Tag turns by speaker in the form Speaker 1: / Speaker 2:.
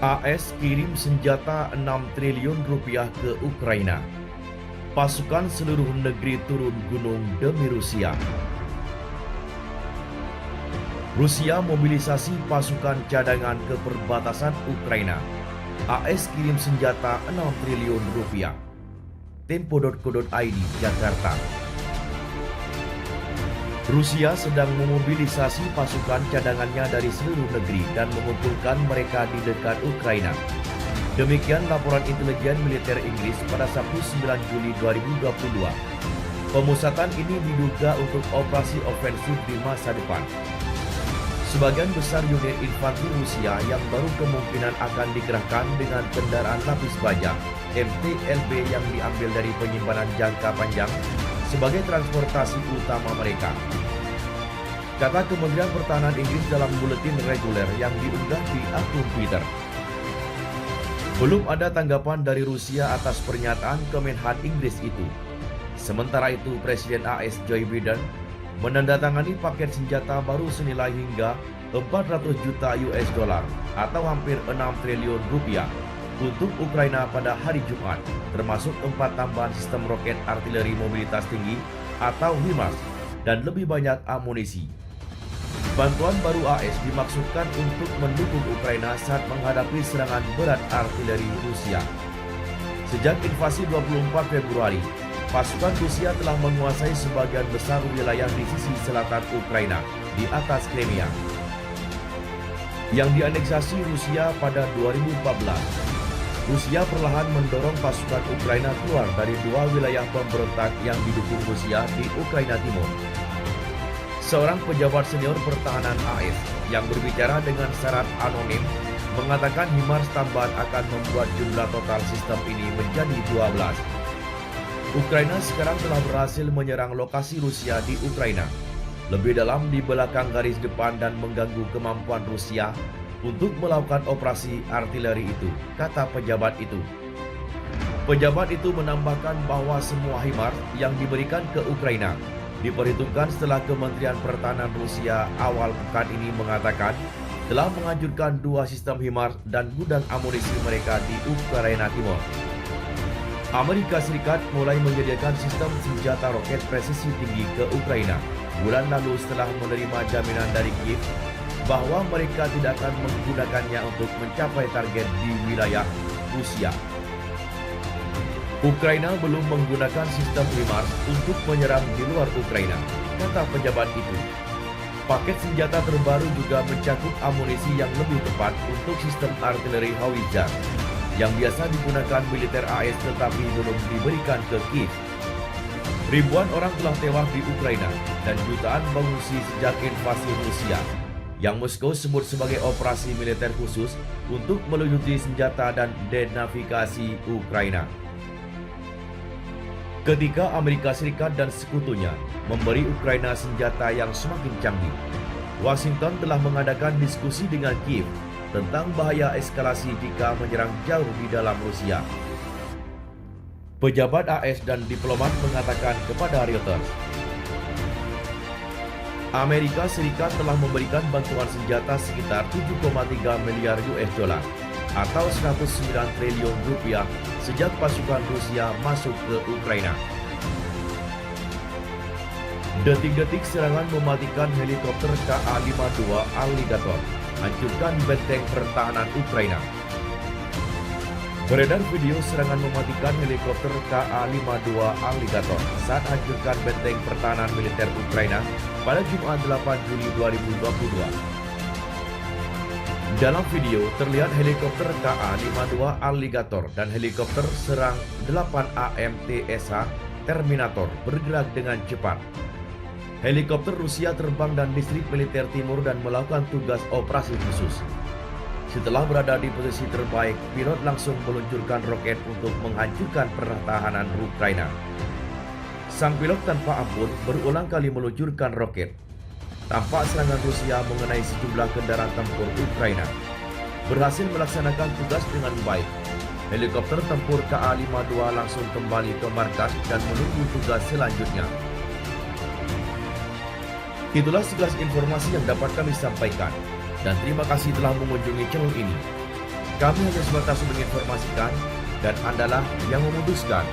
Speaker 1: AS kirim senjata 6 triliun rupiah ke Ukraina. Pasukan seluruh negeri turun gunung demi Rusia. Rusia mobilisasi pasukan cadangan ke perbatasan Ukraina. AS kirim senjata 6 triliun rupiah. Tempo.co.id, Jakarta. Rusia sedang memobilisasi pasukan cadangannya dari seluruh negeri dan mengumpulkan mereka di dekat Ukraina. Demikian laporan intelijen militer Inggris pada Sabtu 9 Juli 2022. Pemusatan ini diduga untuk operasi ofensif di masa depan. Sebagian besar unit infanteri Rusia yang baru kemungkinan akan dikerahkan dengan kendaraan lapis baja MTLB yang diambil dari penyimpanan jangka panjang sebagai transportasi utama mereka, kata Kementerian Pertahanan Inggris dalam buletin reguler yang diunggah di akun Twitter. Belum ada tanggapan dari Rusia atas pernyataan Kemenhan Inggris itu. Sementara itu, Presiden AS Joe Biden menandatangani paket senjata baru senilai hingga 400 juta US dollar atau hampir 6 triliun rupiah untuk Ukraina pada hari Jumat, termasuk 4 tambahan sistem roket artileri mobilitas tinggi atau HIMARS dan lebih banyak amunisi. Bantuan baru AS dimaksudkan untuk mendukung Ukraina saat menghadapi serangan berat artileri Rusia. Sejak invasi 24 Februari, pasukan Rusia telah menguasai sebagian besar wilayah di sisi selatan Ukraina di atas Crimea, yang dianeksasi Rusia pada 2014. Rusia perlahan mendorong pasukan Ukraina keluar dari 2 wilayah pemberontak yang didukung Rusia di Ukraina Timur. Seorang pejabat senior pertahanan AS yang berbicara dengan syarat anonim mengatakan HIMARS tambahan akan membuat jumlah total sistem ini menjadi 12. Ukraina sekarang telah berhasil menyerang lokasi Rusia di Ukraina, lebih dalam di belakang garis depan dan mengganggu kemampuan Rusia untuk melakukan operasi artileri itu, kata pejabat itu. Pejabat itu menambahkan bahwa semua HIMARS yang diberikan ke Ukraina diperhitungkan setelah Kementerian Pertahanan Rusia awal pekan ini mengatakan telah menghancurkan 2 sistem HIMARS dan gudang amunisi mereka di Ukraina Timur. Amerika Serikat mulai menyediakan sistem senjata roket presisi tinggi ke Ukraina bulan lalu setelah menerima jaminan dari Kiev bahwa mereka tidak akan menggunakannya untuk mencapai target di wilayah Rusia. Ukraina belum menggunakan sistem HIMARS untuk menyerang di luar Ukraina, kata pejabat itu. Paket senjata terbaru juga mencakup amunisi yang lebih tepat untuk sistem artileri howitzer yang biasa digunakan militer AS tetapi belum diberikan ke Kiev. Ribuan orang telah tewas di Ukraina dan jutaan mengungsi sejak invasi Rusia, yang Moskow sebut sebagai operasi militer khusus untuk melucuti senjata dan denavigasi Ukraina. Ketika Amerika Serikat dan sekutunya memberi Ukraina senjata yang semakin canggih, Washington telah mengadakan diskusi dengan Kiev tentang bahaya eskalasi jika menyerang jauh di dalam Rusia. Pejabat AS dan diplomat mengatakan kepada Reuters, Amerika Serikat telah memberikan bantuan senjata sekitar 7,3 miliar US dollar atau 109 triliun rupiah sejak pasukan Rusia masuk ke Ukraina. Detik-detik serangan mematikan helikopter Ka-52 Alligator, hancurkan benteng pertahanan Ukraina. Beredar video serangan mematikan helikopter Ka-52 Alligator saat hancurkan benteng pertahanan militer Ukraina pada Jumat 8 Juli 2022. Dalam video terlihat helikopter Ka-52 Alligator dan helikopter serang 8 AMTSH Terminator bergerak dengan cepat. Helikopter Rusia terbang dan distrik militer timur dan melakukan tugas operasi khusus. Setelah berada di posisi terbaik, pilot langsung meluncurkan roket untuk menghancurkan pertahanan Ukraina. Sang pilot tanpa ampun berulang kali meluncurkan roket. Tampak serangan Rusia mengenai sejumlah kendaraan tempur Ukraina berhasil melaksanakan tugas dengan baik. Helikopter tempur Ka-52 langsung kembali ke markas dan menunggu tugas selanjutnya. Itulah sekilas informasi yang dapat kami sampaikan, dan terima kasih telah mengunjungi channel ini. Kami hanya sebatas menginformasikan dan Andalah yang memutuskan.